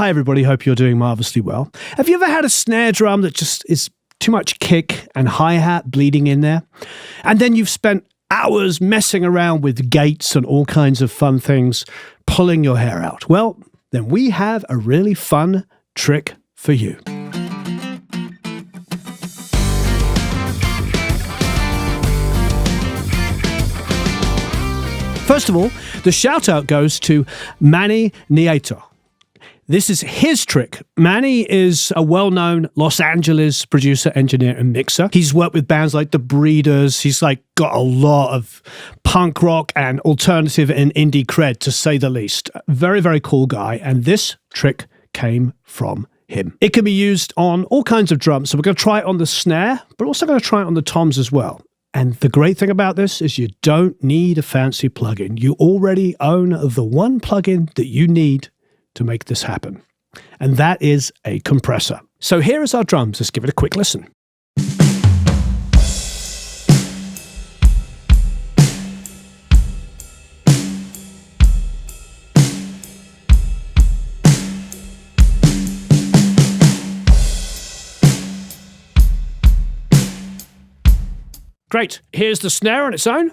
Hi everybody, hope you're doing marvelously well. Have you ever had a snare drum that just is too much kick and hi-hat bleeding in there? And then you've spent hours messing around with gates and all kinds of fun things, pulling your hair out. Well, then we have a really fun trick for you. First of all, the shout out goes to Manny Nieto. This is his trick. Manny is a well-known Los Angeles producer, engineer, and mixer. He's worked with bands like The Breeders. He's got a lot of punk rock and alternative and indie cred, to say the least. Very, very cool guy. And this trick came from him. It can be used on all kinds of drums. So we're going to try it on the snare, but also going to try it on the toms as well. And the great thing about this is you don't need a fancy plugin. You already own the one plugin that you need to make this happen. And that is a compressor. So here is our drums. Let's give it a quick listen. Great. Here's the snare on its own.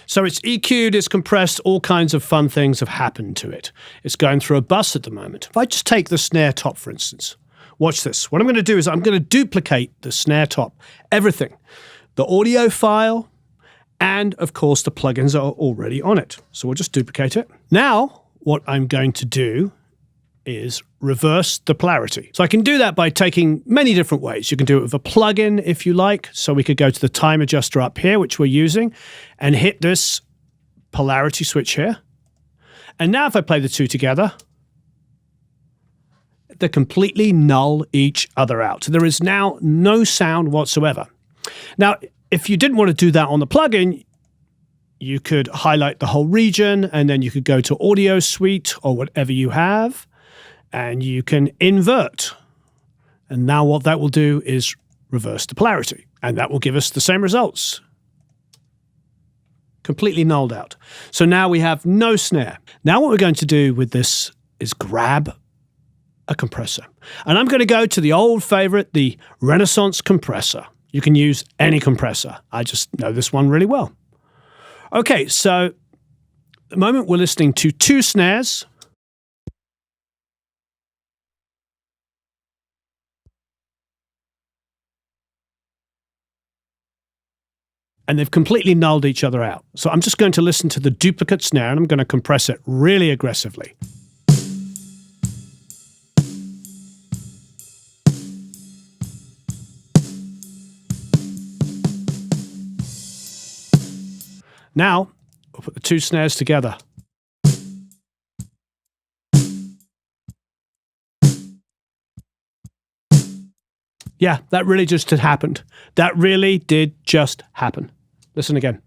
So it's EQ'd, it's compressed, all kinds of fun things have happened to it. It's going through a bus at the moment. If I just take the snare top, for instance, watch this. What I'm going to do is I'm going to duplicate the snare top, everything. The audio file, and of course the plugins are already on it. So we'll just duplicate it. Now, what I'm going to do is reverse the polarity. So I can do that by taking many different ways. You can do it with a plugin if you like. So we could go to the time adjuster up here, which we're using, and hit this polarity switch here. And now if I play the two together, they completely null each other out. So there is now no sound whatsoever. Now, if you didn't want to do that on the plugin, you could highlight the whole region, and then you could go to Audio Suite or whatever you have, and you can invert. And now what that will do is reverse the polarity. And that will give us the same results. Completely nulled out. So now we have no snare. Now what we're going to do with this is grab a compressor. And I'm going to go to the old favorite, the Renaissance compressor. You can use any compressor. I just know this one really well. Okay, so at the moment we're listening to two snares. And they've completely nulled each other out. So I'm just going to listen to the duplicate snare, and I'm going to compress it really aggressively. Now, we'll put the two snares together. Yeah, that really just had happened. That really did just happen. Listen again.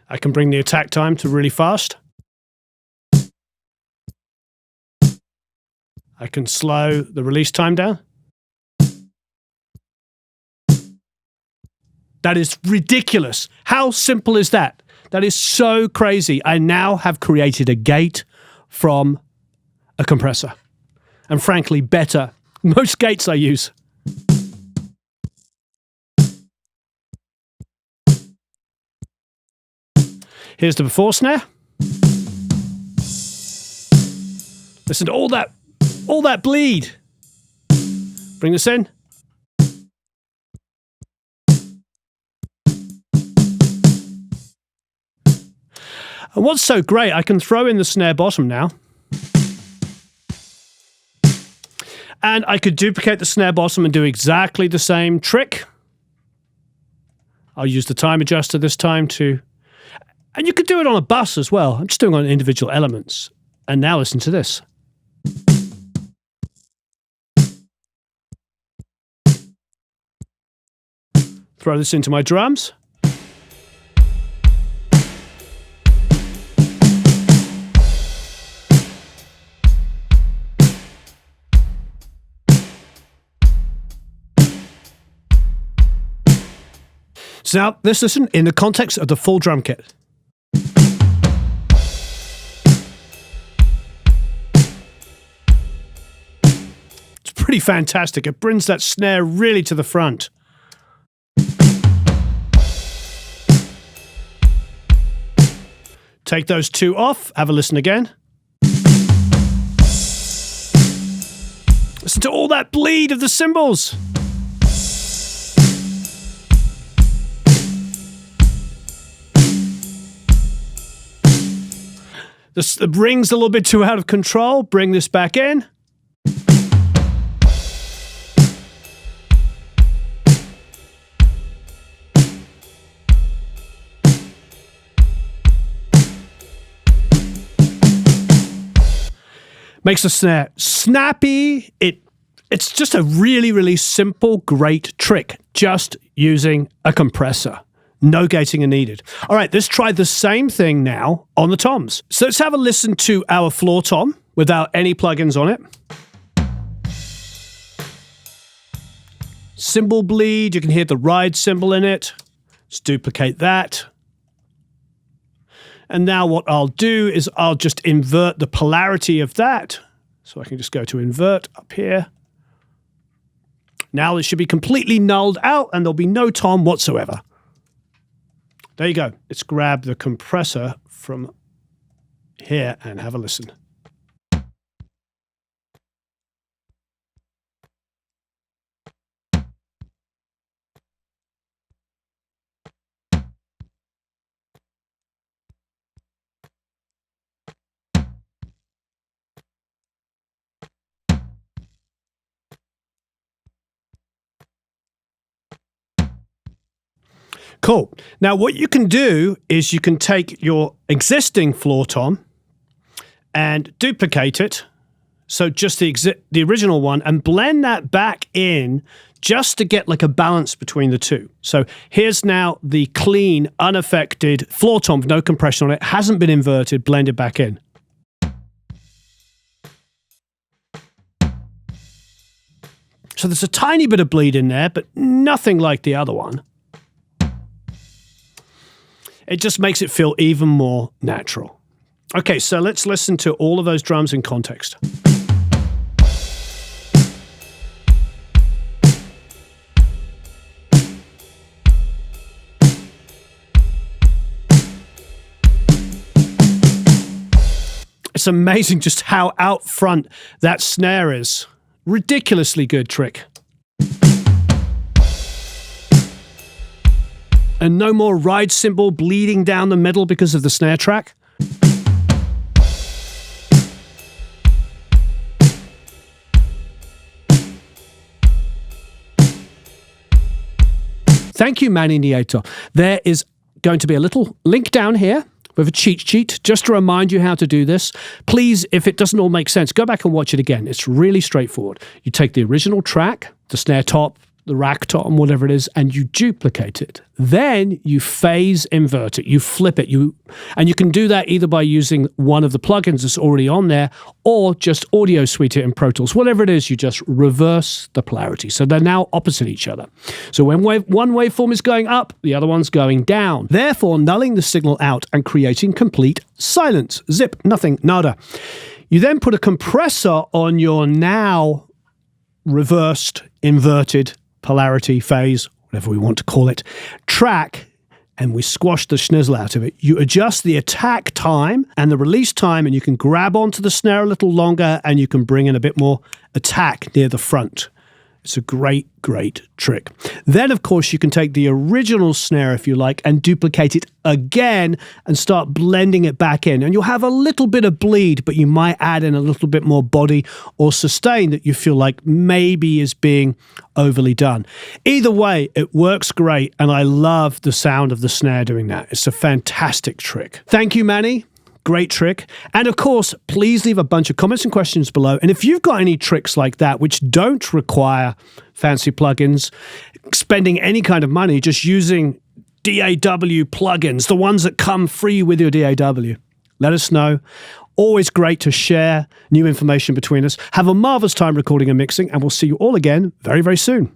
I can bring the attack time to really fast. I can slow the release time down. That is ridiculous. How simple is that? That is so crazy. I now have created a gate from a compressor. And frankly, better than most gates I use. Here's the before snare. Listen to all that bleed. Bring this in. And what's so great, I can throw in the snare bottom now. And I could duplicate the snare bottom and do exactly the same trick. I'll use the time adjuster this time to... And you could do it on a bus as well. I'm just doing it on individual elements. And now listen to this. Throw this into my drums. So now let's listen in the context of the full drum kit. It's pretty fantastic. It brings that snare really to the front. Take those two off, have a listen again. Listen to all that bleed of the cymbals. The ring's a little bit too out of control. Bring this back in. Makes the snare snappy. It's just a really, really simple, great trick, just using a compressor. No gating are needed. All right, let's try the same thing now on the toms. So let's have a listen to our floor tom without any plugins on it. Cymbal bleed, you can hear the ride cymbal in it. Let's duplicate that. And now what I'll do is I'll just invert the polarity of that. So I can just go to invert up here. Now it should be completely nulled out and there'll be no tom whatsoever. There you go. Let's grab the compressor from here and have a listen. Cool. Now what you can do is you can take your existing floor tom and duplicate it, so just the original one, and blend that back in just to get like a balance between the two. So here's now the clean, unaffected floor tom with no compression on it, hasn't been inverted, blended back in. So there's a tiny bit of bleed in there, but nothing like the other one. It just makes it feel even more natural. Okay, so let's listen to all of those drums in context. It's amazing just how out front that snare is. Ridiculously good trick. And no more ride cymbal bleeding down the middle because of the snare track. Thank you, Manny Nieto. There is going to be a little link down here with a cheat sheet just to remind you how to do this. Please, if it doesn't all make sense, go back and watch it again. It's really straightforward. You take the original track, the snare top, the rack tom, whatever it is, and you duplicate it. Then you phase invert it, you flip it, and you can do that either by using one of the plugins that's already on there or just audio suite it in Pro Tools. Whatever it is, you just reverse the polarity. So they're now opposite each other. So when one waveform is going up, the other one's going down, therefore nulling the signal out and creating complete silence. Zip, nothing, nada. You then put a compressor on your now reversed, inverted polarity, phase, whatever we want to call it, track, and we squash the schnizzle out of it. You adjust the attack time and the release time, and you can grab onto the snare a little longer, and you can bring in a bit more attack near the front. It's a great, great trick. Then, of course, you can take the original snare, if you like, and duplicate it again and start blending it back in. And you'll have a little bit of bleed, but you might add in a little bit more body or sustain that you feel like maybe is being overly done. Either way, it works great, and I love the sound of the snare doing that. It's a fantastic trick. Thank you, Manny. Great trick. And of course, please leave a bunch of comments and questions below. And if you've got any tricks like that, which don't require fancy plugins, spending any kind of money, just using DAW plugins, the ones that come free with your DAW, let us know. Always great to share new information between us. Have a marvelous time recording and mixing, and we'll see you all again very, very soon.